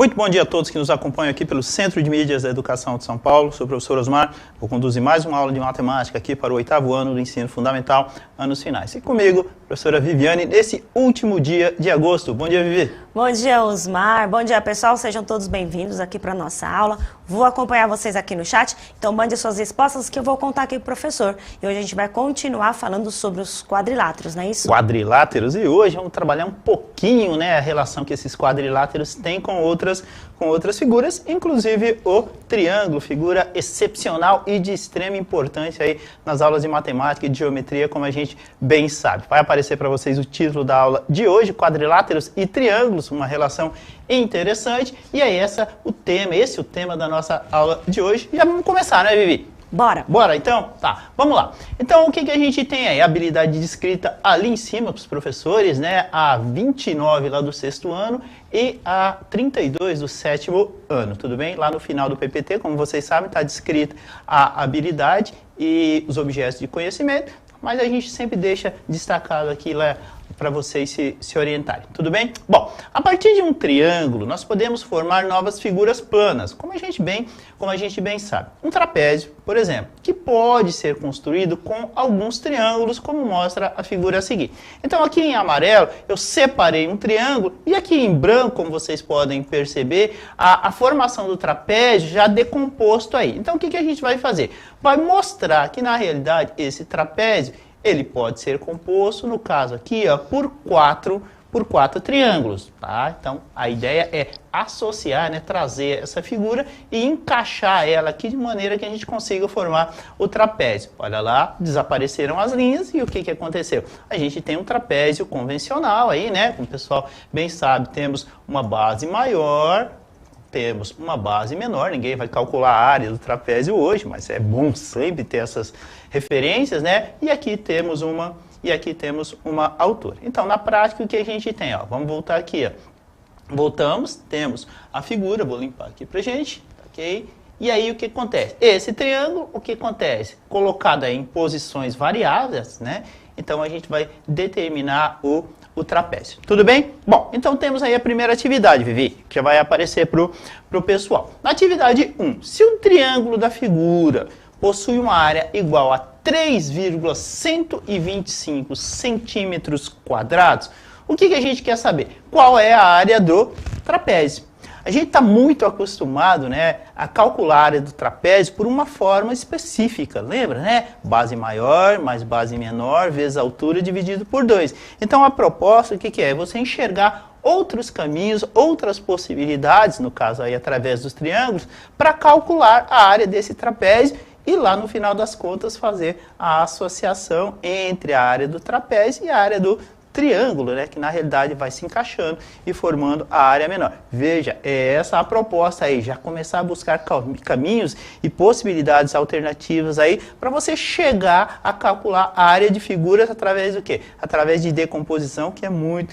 Muito bom dia a todos que nos acompanham aqui pelo Centro de Mídias da Educação de São Paulo. Sou o professor Osmar, vou conduzir mais uma aula de matemática aqui para o 8º ano do ensino fundamental, anos finais. E comigo, professora Viviane, nesse último dia de agosto. Bom dia, Vivi. Bom dia, Osmar. Bom dia, pessoal. Sejam todos bem-vindos aqui para a nossa aula. Vou acompanhar vocês aqui no chat, então mande suas respostas que eu vou contar aqui para o professor. E hoje a gente vai continuar falando sobre os quadriláteros, não é isso? Quadriláteros, e hoje vamos trabalhar um pouquinho, né, a relação que esses quadriláteros têm com outras figuras, inclusive o triângulo, figura excepcional e de extrema importância aí nas aulas de matemática e de geometria, como a gente bem sabe. Vai aparecer para vocês o título da aula de hoje, quadriláteros e triângulos, uma relação interessante, e é esse o tema da nossa aula de hoje. Já vamos começar, né, Vivi? Bora! Bora, então? Tá, vamos lá. Então, o que a gente tem aí? Habilidade de escrita ali em cima para os professores, né? A 29 lá do 6º ano e a 32 do 7º ano, tudo bem? Lá no final do PPT, como vocês sabem, está descrita a habilidade e os objetos de conhecimento, mas a gente sempre deixa destacado aqui lá para vocês se orientarem, tudo bem? Bom, a partir de um triângulo, nós podemos formar novas figuras planas, como a gente bem sabe. Um trapézio, por exemplo, que pode ser construído com alguns triângulos, como mostra a figura a seguir. Então, aqui em amarelo, eu separei um triângulo, e aqui em branco, como vocês podem perceber, a formação do trapézio já decomposto aí. Então, o que a gente vai fazer? Vai mostrar que, na realidade, esse trapézio ele pode ser composto, no caso aqui, ó, por quatro triângulos, tá? Então, a ideia é associar, né, trazer essa figura e encaixar ela aqui de maneira que a gente consiga formar o trapézio. Olha lá, desapareceram as linhas e o que aconteceu? A gente tem um trapézio convencional aí, né? Como o pessoal bem sabe, temos uma base maior, temos uma base menor, ninguém vai calcular a área do trapézio hoje, mas é bom sempre ter essas referências, né? E aqui temos uma altura. Então, na prática, o que a gente tem? Ó, vamos voltar aqui, ó. Voltamos, temos a figura, vou limpar aqui pra gente, ok? E aí, o que acontece? Esse triângulo, o que acontece? Colocado aí em posições variáveis, né? Então, a gente vai determinar o trapézio. Tudo bem? Bom, então temos aí a primeira atividade, Vivi, que já vai aparecer pro pessoal. Na atividade 1, se o triângulo da figura possui uma área igual a 3,125 centímetros quadrados, o que a gente quer saber? Qual é a área do trapézio? A gente está muito acostumado, né, a calcular a área do trapézio por uma forma específica, lembra, né? Base maior mais base menor vezes a altura dividido por 2. Então a proposta, o que é? Você enxergar outros caminhos, outras possibilidades, no caso aí através dos triângulos, para calcular a área desse trapézio e lá no final das contas fazer a associação entre a área do trapézio e a área do triângulo, né, que na realidade vai se encaixando e formando a área menor. Veja, é essa a proposta aí, já começar a buscar caminhos e possibilidades alternativas aí para você chegar a calcular a área de figuras através do quê? Através de decomposição, que é muito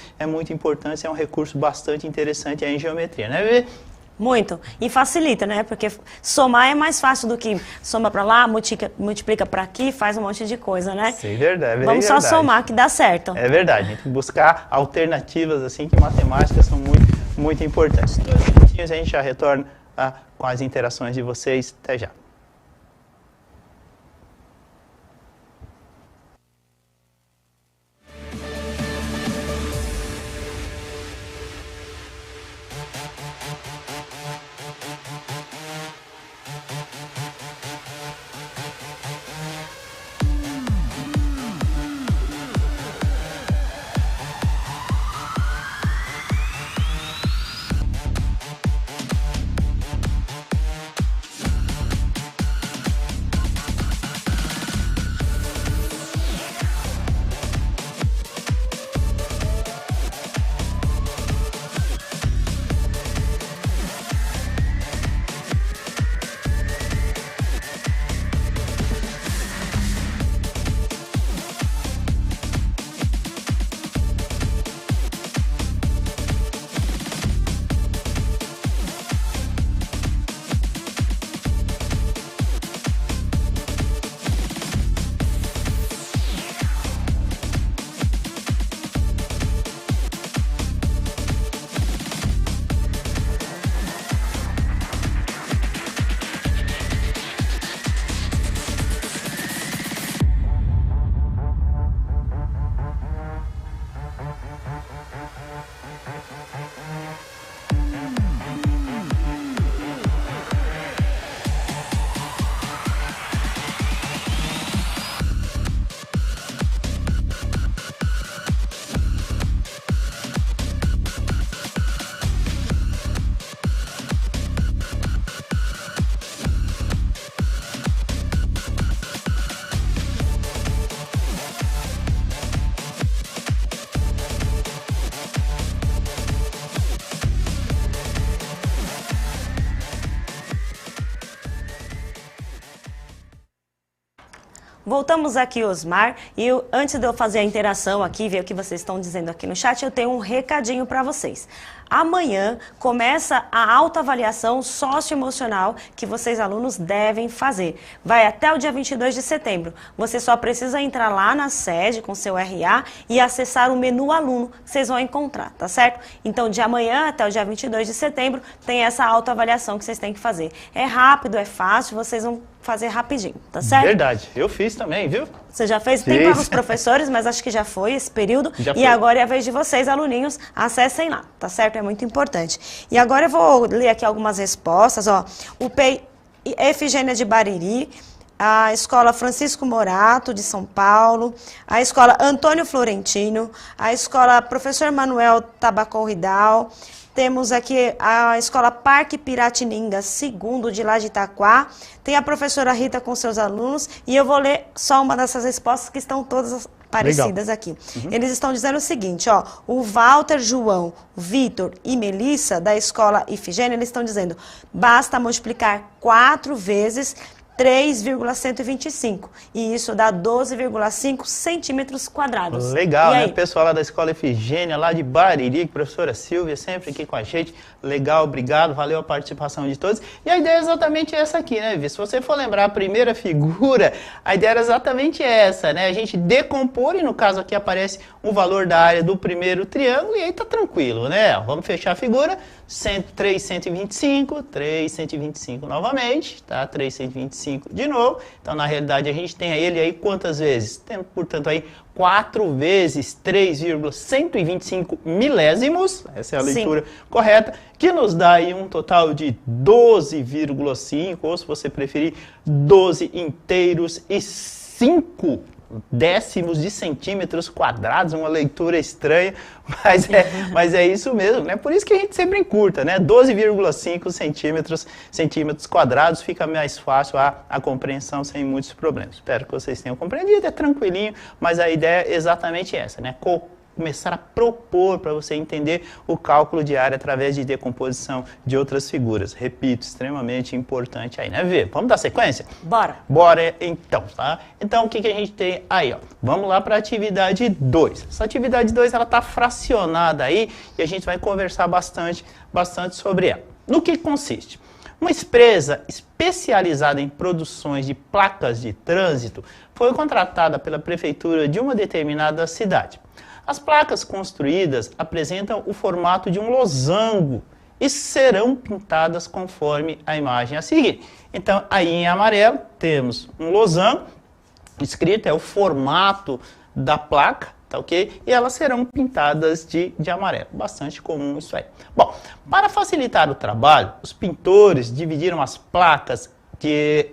importante, é um recurso bastante interessante aí em geometria, né, Vivi? Muito. E facilita, né? Porque somar é mais fácil do que soma para lá, multiplica para aqui, faz um monte de coisa, né? Sim, verdade. Vamos só somar que dá certo. É verdade. A gente tem que buscar alternativas assim que matemáticas são muito importantes. 2 minutinhos a gente já retorna com as interações de vocês. Até já. Voltamos aqui, Osmar, e antes de eu fazer a interação aqui, ver o que vocês estão dizendo aqui no chat, eu tenho um recadinho para vocês. Amanhã começa a autoavaliação socioemocional que vocês alunos devem fazer. Vai até o dia 22 de setembro. Você só precisa entrar lá na sede com seu RA e acessar o menu aluno que vocês vão encontrar, tá certo? Então, de amanhã até o dia 22 de setembro tem essa autoavaliação que vocês têm que fazer. É rápido, é fácil, vocês vão fazer rapidinho, tá certo? Verdade, eu fiz também, viu? Você já fez? Tem para os professores, mas acho que já foi esse período. E agora é a vez de vocês, aluninhos, acessem lá, tá certo? É muito importante. E agora eu vou ler aqui algumas respostas, ó. O PEI Efigênia de Bariri, a Escola Francisco Morato, de São Paulo, a Escola Antônio Florentino, a Escola Professor Manuel Tabacorridal, temos aqui a Escola Parque Piratininga, segundo, de lá de Itaquá. Tem a professora Rita com seus alunos. E eu vou ler só uma dessas respostas que estão todas parecidas aqui. Eles estão dizendo o seguinte, ó. O Walter, João, Vitor e Melissa, da Escola Ifigênia, eles estão dizendo, basta multiplicar 4 vezes 3,125. E isso dá 12,5 centímetros quadrados. Legal, né? O pessoal lá da Escola Efigênia, lá de Bariri, professora Silvia, sempre aqui com a gente. Legal, obrigado, valeu a participação de todos. E a ideia é exatamente essa aqui, né, Vi? Se você for lembrar a primeira figura, a ideia era exatamente essa, né? A gente decompor, e no caso aqui aparece o valor da área do primeiro triângulo, e aí tá tranquilo, né? Vamos fechar a figura. 3, 125, 3, 125 novamente, tá? 3, 125 de novo. Então, na realidade, a gente tem ele aí quantas vezes? Tem, portanto, aí 4 vezes 3,125 milésimos, essa é a leitura correta, que nos dá aí um total de 12,5, ou se você preferir, 12 inteiros e 5 décimos de centímetros quadrados, uma leitura estranha, mas é isso mesmo, né? Por isso que a gente sempre encurta, né? 12,5 centímetros quadrados, fica mais fácil a compreensão sem muitos problemas. Espero que vocês tenham compreendido, é tranquilinho, mas a ideia é exatamente essa, né? Começar a propor para você entender o cálculo de área através de decomposição de outras figuras. Repito, extremamente importante aí, né, Vê? Vamos dar sequência? Bora! Bora, então, tá? Então, o que a gente tem aí, ó? Vamos lá para a atividade 2. Essa atividade 2, ela tá fracionada aí e a gente vai conversar bastante sobre ela. No que consiste? Uma empresa especializada em produções de placas de trânsito foi contratada pela prefeitura de uma determinada cidade. As placas construídas apresentam o formato de um losango e serão pintadas conforme a imagem a seguir. Então, aí em amarelo temos um losango, escrito é o formato da placa, tá ok? E elas serão pintadas de amarelo. Bastante comum isso aí. Bom, para facilitar o trabalho, os pintores dividiram as placas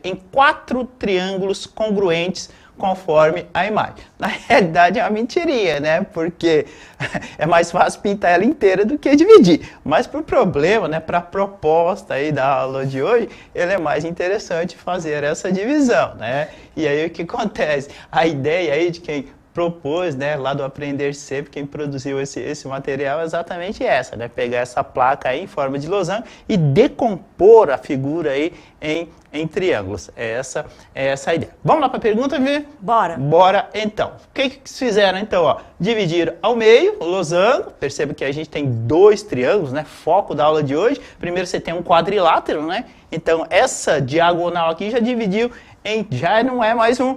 em 4 triângulos congruentes conforme a imagem. Na realidade é uma mentirinha, né? Porque é mais fácil pintar ela inteira do que dividir. Mas para o problema, né? Para a proposta aí da aula de hoje, ele é mais interessante fazer essa divisão, né? E aí o que acontece? A ideia aí de quem propôs, né, lá do Aprender Sempre, quem produziu esse material é exatamente essa, né? Pegar essa placa aí em forma de losango e decompor a figura aí em triângulos. É essa a ideia. Vamos lá para a pergunta, Vi? Bora! Bora, então. O que fizeram, então? Ó, dividir ao meio o losango. Perceba que a gente tem 2 triângulos, né? Foco da aula de hoje. Primeiro você tem um quadrilátero, né? Então, essa diagonal aqui já dividiu já não é mais um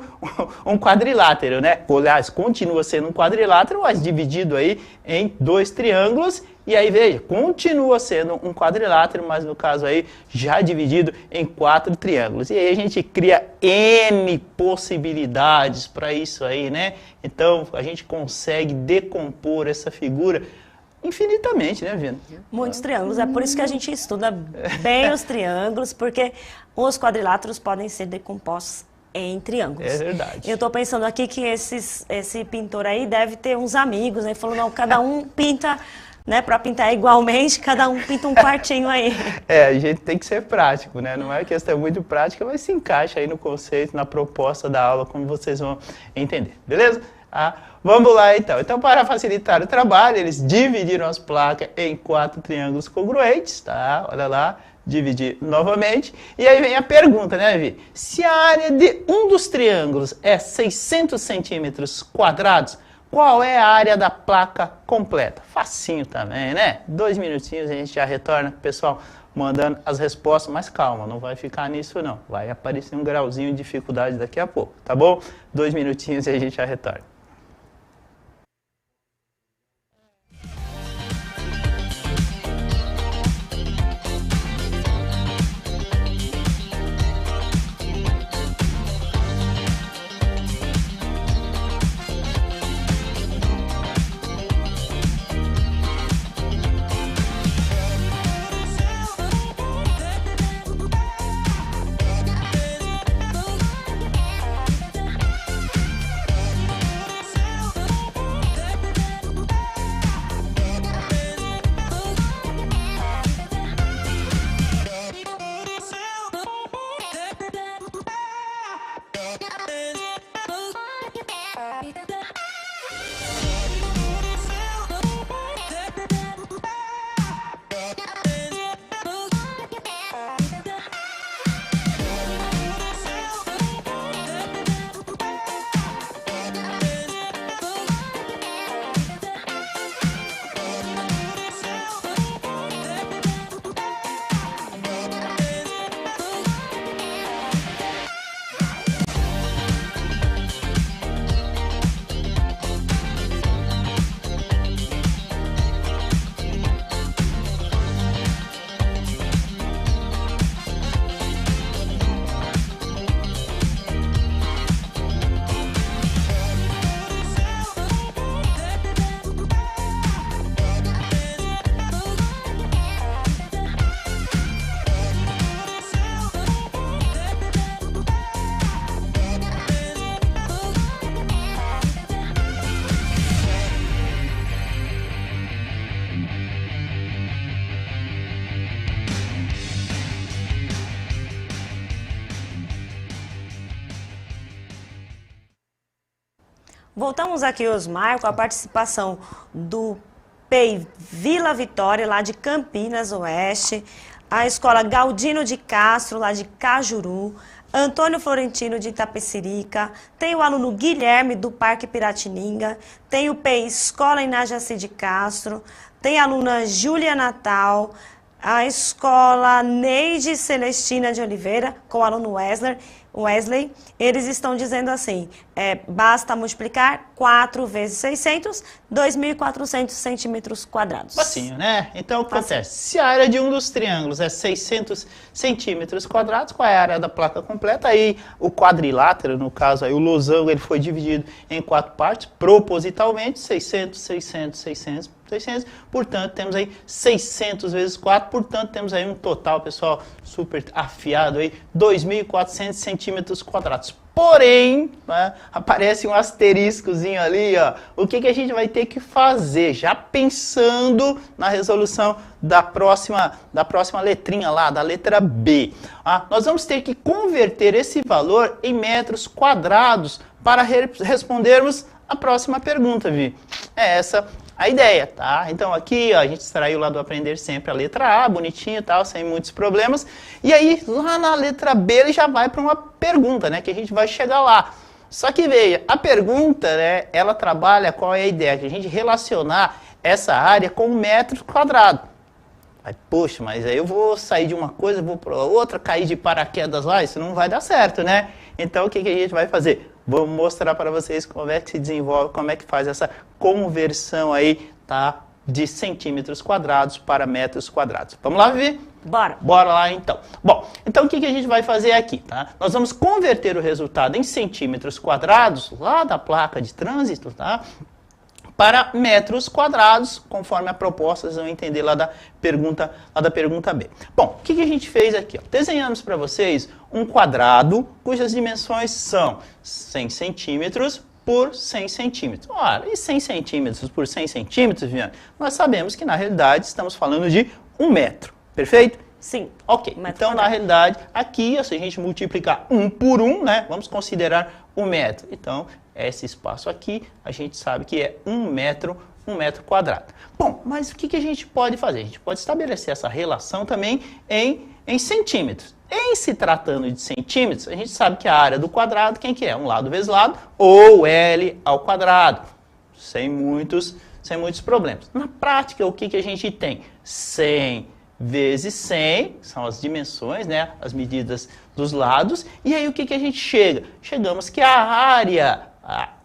quadrilátero, né? Aliás, continua sendo um quadrilátero, mas dividido aí em 2 triângulos. E aí, veja, continua sendo um quadrilátero, mas no caso aí, já dividido em 4 triângulos. E aí a gente cria N possibilidades para isso aí, né? Então, a gente consegue decompor essa figura infinitamente, né, Vina? Muitos triângulos, é por isso que a gente estuda bem os triângulos, porque os quadriláteros podem ser decompostos em triângulos. É verdade. Eu estou pensando aqui que esse pintor aí deve ter uns amigos, né? Falou, não, cada um pinta, né? Para pintar igualmente, cada um pinta um quartinho aí. A gente tem que ser prático, né? Não é questão muito prática, mas se encaixa aí no conceito, na proposta da aula, como vocês vão entender, beleza? Vamos lá então. Então, para facilitar o trabalho, eles dividiram as placas em 4 triângulos congruentes, tá? Olha lá, dividir novamente. E aí vem a pergunta, né, Vi? Se a área de um dos triângulos é 600 centímetros quadrados, qual é a área da placa completa? Facinho também, né? 2 minutinhos a gente já retorna, pessoal, mandando as respostas, mas calma, não vai ficar nisso não. Vai aparecer um grauzinho de dificuldade daqui a pouco, tá bom? 2 minutinhos e a gente já retorna. Voltamos aqui, Osmar, com a participação do PEI Vila Vitória, lá de Campinas Oeste, a Escola Galdino de Castro, lá de Cajuru, Antônio Florentino de Itapecerica, tem o aluno Guilherme do Parque Piratininga, tem o PEI Escola Inajaci de Castro, tem a aluna Júlia Natal, a Escola Neide Celestina de Oliveira, com o aluno Wesley, eles estão dizendo assim, basta multiplicar 4 vezes 600, 2.400 centímetros quadrados. Facinho, né? Então, o que acontece? Se a área de um dos triângulos é 600 centímetros quadrados, qual é a área da placa completa? Aí, o quadrilátero, no caso, aí, o losango, ele foi dividido em 4 partes, propositalmente, 600, 600, 600, 600, portanto, temos aí 600 vezes 4, portanto, temos aí um total, pessoal, super afiado aí, 2.400 centímetros quadrados. Porém, né, aparece um asteriscozinho ali, ó. O que a gente vai ter que fazer? Já pensando na resolução da próxima letrinha lá, da letra B. Nós vamos ter que converter esse valor em metros quadrados para respondermos a próxima pergunta, Vi. É essa a ideia, tá? Então aqui, ó, a gente extraiu lá do Aprender Sempre a letra A, bonitinho e tal, sem muitos problemas. E aí, lá na letra B, ele já vai para uma pergunta, né? Que a gente vai chegar lá. Só que veja, a pergunta, né? Ela trabalha, qual é a ideia? Que a gente relacionar essa área com metro quadrado. Aí, poxa, mas aí eu vou sair de uma coisa, vou para outra, cair de paraquedas lá, isso não vai dar certo, né? Então, o que a gente vai fazer? Vou mostrar para vocês como é que se desenvolve, como é que faz essa conversão aí, tá? De centímetros quadrados para metros quadrados. Vamos lá, Vivi? Bora. Bora lá, então. Bom, então o que a gente vai fazer aqui, tá? Nós vamos converter o resultado em centímetros quadrados, lá da placa de trânsito, tá? Para metros quadrados, conforme a proposta, vocês vão entender lá da pergunta B. Bom, o que a gente fez aqui? Ó? Desenhamos para vocês um quadrado cujas dimensões são 100 centímetros por 100 centímetros. Ora, e 100 centímetros por 100 centímetros, Viviane? Nós sabemos que, na realidade, estamos falando de 1 metro, perfeito? Sim. Ok, então, na realidade, aqui, se a gente multiplicar 1 por 1, né, vamos considerar o metro. Então, esse espaço aqui, a gente sabe que é 1 metro quadrado. Bom, mas o que a gente pode fazer? A gente pode estabelecer essa relação também em centímetros. Em se tratando de centímetros, a gente sabe que a área do quadrado, quem que é? 1 lado vezes lado, ou L ao quadrado, sem muitos problemas. Na prática, o que a gente tem? 100 vezes 100, são as dimensões, né? As medidas dos lados. E aí o que a gente chega? Chegamos que a área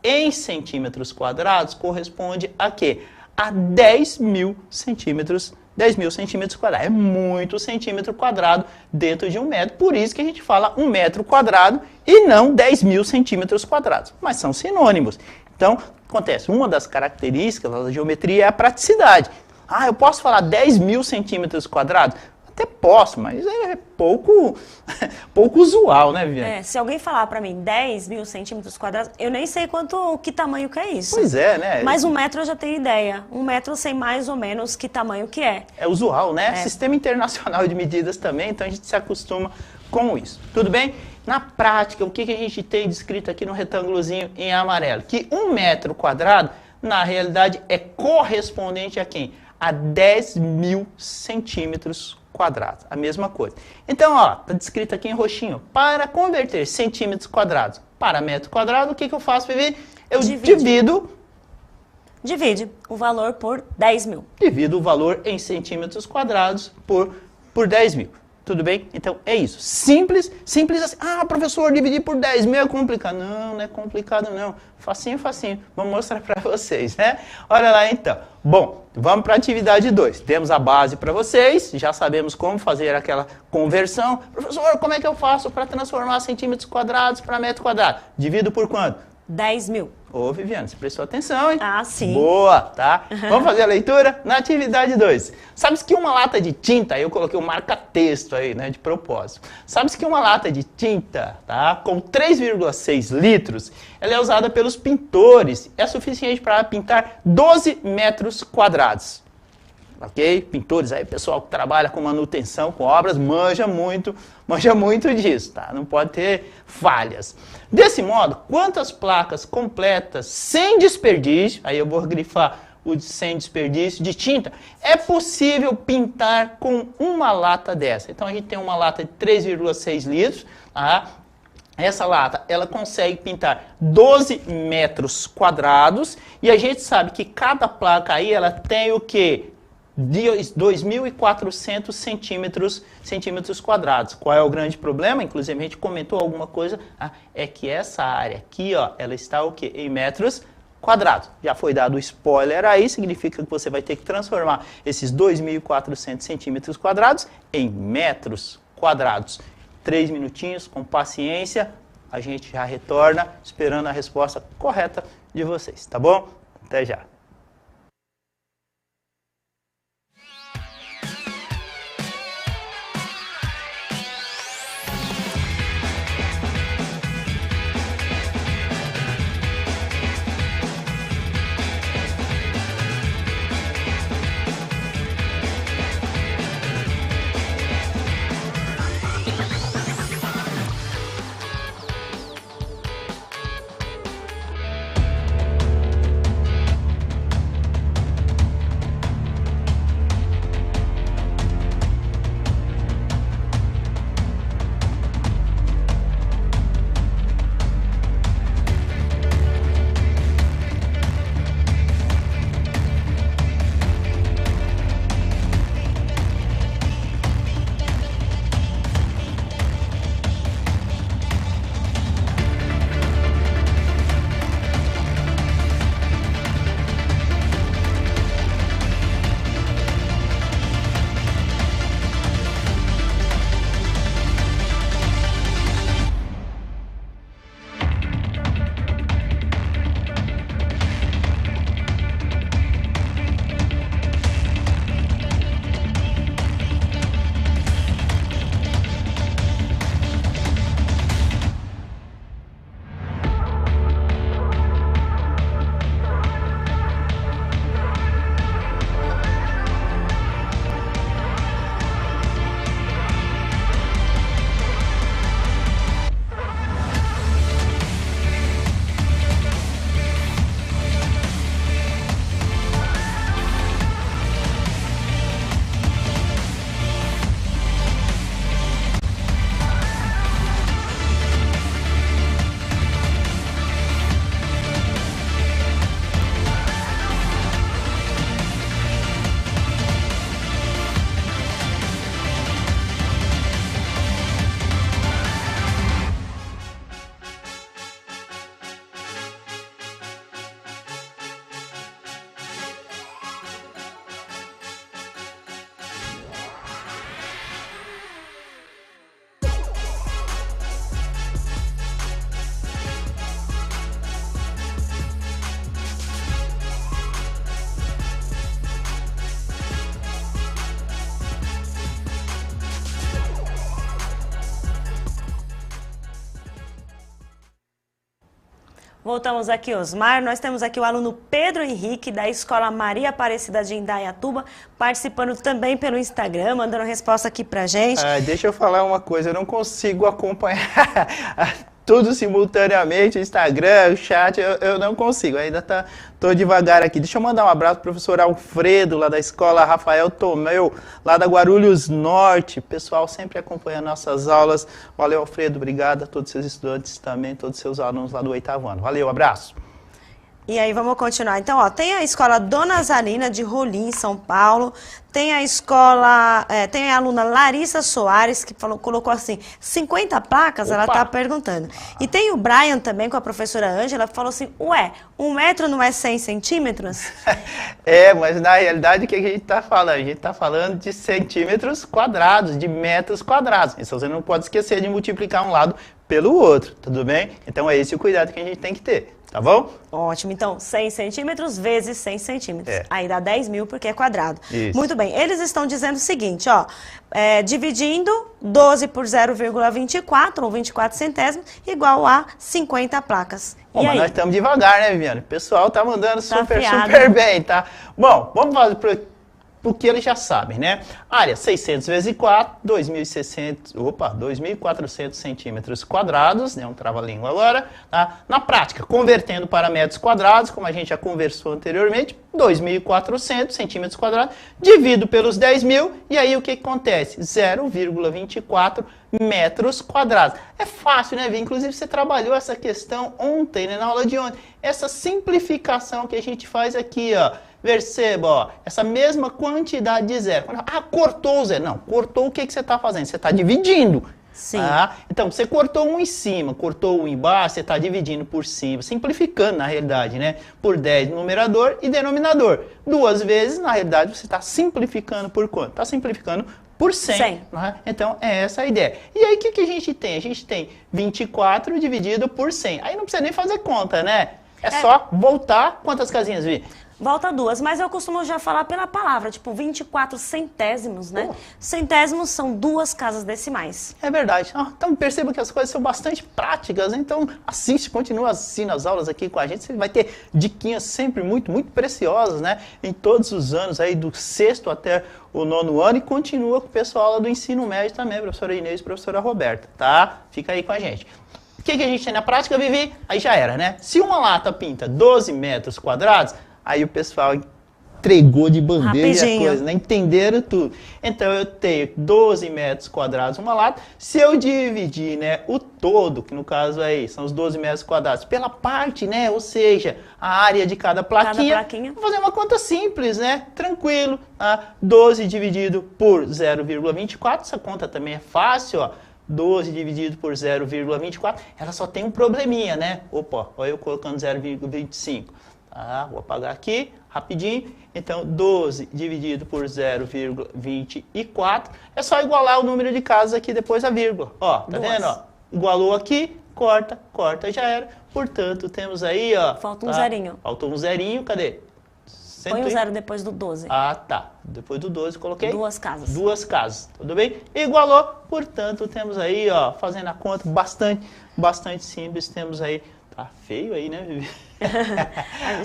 em centímetros quadrados corresponde a quê? A 10.000 centímetros 10.000 centímetros quadrados. É muito centímetro quadrado dentro de 1 metro. Por isso que a gente fala 1 metro quadrado e não 10.000 centímetros quadrados. Mas são sinônimos. Então, acontece, uma das características da geometria é a praticidade. Ah, eu posso falar 10.000 centímetros quadrados? Até posso, mas é pouco usual, né, Viviane? Se alguém falar para mim 10.000 centímetros quadrados, eu nem sei que tamanho que é isso. Pois é, né? Mas 1 metro eu já tenho ideia. 1 metro eu sei mais ou menos que tamanho que é. É usual, né? Sistema Internacional de Medidas também, então a gente se acostuma com isso. Tudo bem? Na prática, o que a gente tem descrito aqui no retângulozinho em amarelo? Que 1 metro quadrado, na realidade, é correspondente a quem? A 10.000 centímetros quadrados, a mesma coisa. Então, ó, tá descrito aqui em roxinho. Para converter centímetros quadrados para metro quadrado, o que eu faço, Vivi? Eu Divide o valor por 10.000. Divido o valor em centímetros quadrados por 10.000. Tudo bem? Então, é isso. Simples assim. Ah, professor, dividir por 10.000 é complicado. Não é complicado não. Facinho. Vamos mostrar para vocês, né? Olha lá então. Bom, vamos para a atividade 2. Temos a base para vocês. Já sabemos como fazer aquela conversão. Professor, como é que eu faço para transformar centímetros quadrados para metro quadrado? Divido por quanto? 10.000. Ô, Viviane, você prestou atenção, hein? Ah, sim. Boa, tá? Vamos fazer a leitura na atividade 2. Sabes que uma lata de tinta, eu coloquei um marca-texto aí, né, de propósito. Sabes que uma lata de tinta, tá, com 3,6 litros, ela é usada pelos pintores. É suficiente para pintar 12 metros quadrados. Ok? Pintores aí, pessoal que trabalha com manutenção, com obras, manja muito disso, tá? Não pode ter falhas. Desse modo, quantas placas completas, sem desperdício, aí eu vou grifar o sem desperdício de tinta, é possível pintar com uma lata dessa? Então a gente tem uma lata de 3,6 litros, tá? Essa lata, ela consegue pintar 12 metros quadrados, e a gente sabe que cada placa aí, ela tem o quê? 2.400 centímetros quadrados. Qual é o grande problema? Inclusive a gente comentou alguma coisa, é que essa área aqui, ó, ela está o quê? Em metros quadrados. Já foi dado o spoiler aí, significa que você vai ter que transformar esses 2.400 centímetros quadrados em metros quadrados. 3 minutinhos, com paciência, a gente já retorna esperando a resposta correta de vocês, tá bom? Até já. Voltamos aqui, Osmar. Nós temos aqui o aluno Pedro Henrique, da Escola Maria Aparecida de Indaiatuba, participando também pelo Instagram, mandando resposta aqui pra gente. Deixa eu falar uma coisa, eu não consigo acompanhar tudo simultaneamente, o Instagram, o chat, eu não consigo, ainda tô devagar aqui. Deixa eu mandar um abraço pro professor Alfredo, lá da Escola Rafael Tomeu, lá da Guarulhos Norte. Pessoal sempre acompanha nossas aulas. Valeu, Alfredo, obrigado a todos os seus estudantes também, todos os seus alunos lá do 8º ano. Valeu, abraço. E aí, vamos continuar. Então, ó, tem a Escola Dona Zarina de Rolim, em São Paulo. Tem a escola, tem a aluna Larissa Soares, que colocou assim, 50 placas, Opa. Ela tá perguntando. E tem o Brian também, com a professora Ângela, que falou assim, ué, 1 metro não é 100 centímetros? Mas na realidade o que a gente tá falando? A gente tá falando de centímetros quadrados, de metros quadrados. Então você não pode esquecer de multiplicar um lado pelo outro, tudo bem? Então é esse o cuidado que a gente tem que ter. Tá bom? Ótimo. Então, 100 centímetros vezes 100 centímetros. Aí dá 10 mil porque é quadrado. Isso. Muito bem. Eles estão dizendo o seguinte, ó. Dividindo 12 por 0,24, ou 24 centésimos, igual a 50 placas. Bom, mas nós estamos devagar, né, Viviane? O pessoal tá mandando super bem, tá? Bom, vamos fazer porque eles já sabem, né? Área 600 vezes 4, 2.400 centímetros quadrados, né? Um trava-língua agora, tá? Na prática, convertendo para metros quadrados, como a gente já conversou anteriormente, 2.400 centímetros quadrados, divido pelos 10.000, e aí o que acontece? 0,24 metros quadrados. É fácil, né, Vi? Inclusive você trabalhou essa questão ontem, né, na aula de ontem. Essa simplificação que a gente faz aqui, ó. Perceba, ó, essa mesma quantidade de zero. Cortou o zero. Não, cortou o que você está fazendo? Você está dividindo. Sim. Então, você cortou um em cima, cortou um embaixo, você está dividindo por cima, simplificando na realidade, né? Por 10 numerador e denominador. 2 vezes, na realidade, você está simplificando por quanto? Está simplificando por 100. Né? Então, é essa a ideia. E aí, o que a gente tem? A gente tem 24 dividido por 100. Aí não precisa nem fazer conta, né? É só voltar. Quantas casinhas, Vi? Volta 2, mas eu costumo já falar pela palavra, tipo 24 centésimos, né? Centésimos são 2 casas decimais. É verdade. Então perceba que as coisas são bastante práticas, né? Então continua assistindo as aulas aqui com a gente, você vai ter diquinhas sempre muito, muito preciosas, né? Em todos os anos aí, do 6º até o 9º ano, e continua com o pessoal lá do ensino médio também, professora Inês e professora Roberta, tá? Fica aí com a gente. O que a gente tem na prática, Vivi? Aí já era, né? Se uma lata pinta 12 metros quadrados, aí o pessoal entregou de bandeja a coisa, né? Entenderam tudo. Então eu tenho 12 metros quadrados uma lata. Se eu dividir, né, o todo, que no caso aí são os 12 metros quadrados, pela parte, né? Ou seja, a área de cada plaquinha. Vou fazer uma conta simples, né? Tranquilo. 12 dividido por 0,24. Essa conta também é fácil, ó. 12 dividido por 0,24. Ela só tem um probleminha, né? Opa, olha eu colocando 0,25. Vou apagar aqui, rapidinho. Então, 12 dividido por 0,24. É só igualar o número de casas aqui depois da vírgula. Ó, tá vendo? Ó, igualou aqui, corta, já era. Portanto, temos aí, ó... Falta um zerinho. Faltou um zerinho, cadê? Põe o 0 depois do 12. Tá. Depois do 12 coloquei 2 casas. 2 casas, tudo bem? Igualou, portanto, temos aí, ó, fazendo a conta bastante simples, temos aí... Tá feio aí, né, Vivi?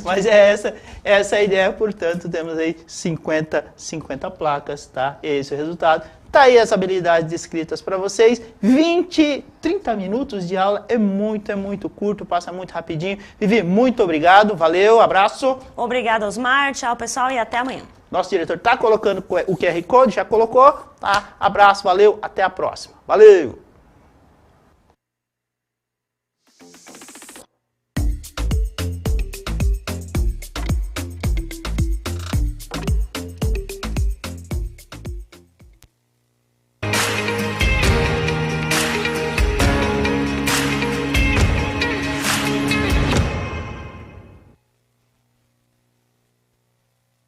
Mas é essa a ideia, portanto, temos aí 50 placas, tá? Esse é o resultado. Tá aí as habilidades descritas para vocês. 30 minutos de aula é muito curto, passa muito rapidinho. Vivi, muito obrigado, valeu, abraço. Obrigada, Osmar, tchau, pessoal, e até amanhã. Nosso diretor tá colocando o QR Code, já colocou, tá? Abraço, valeu, até a próxima. Valeu!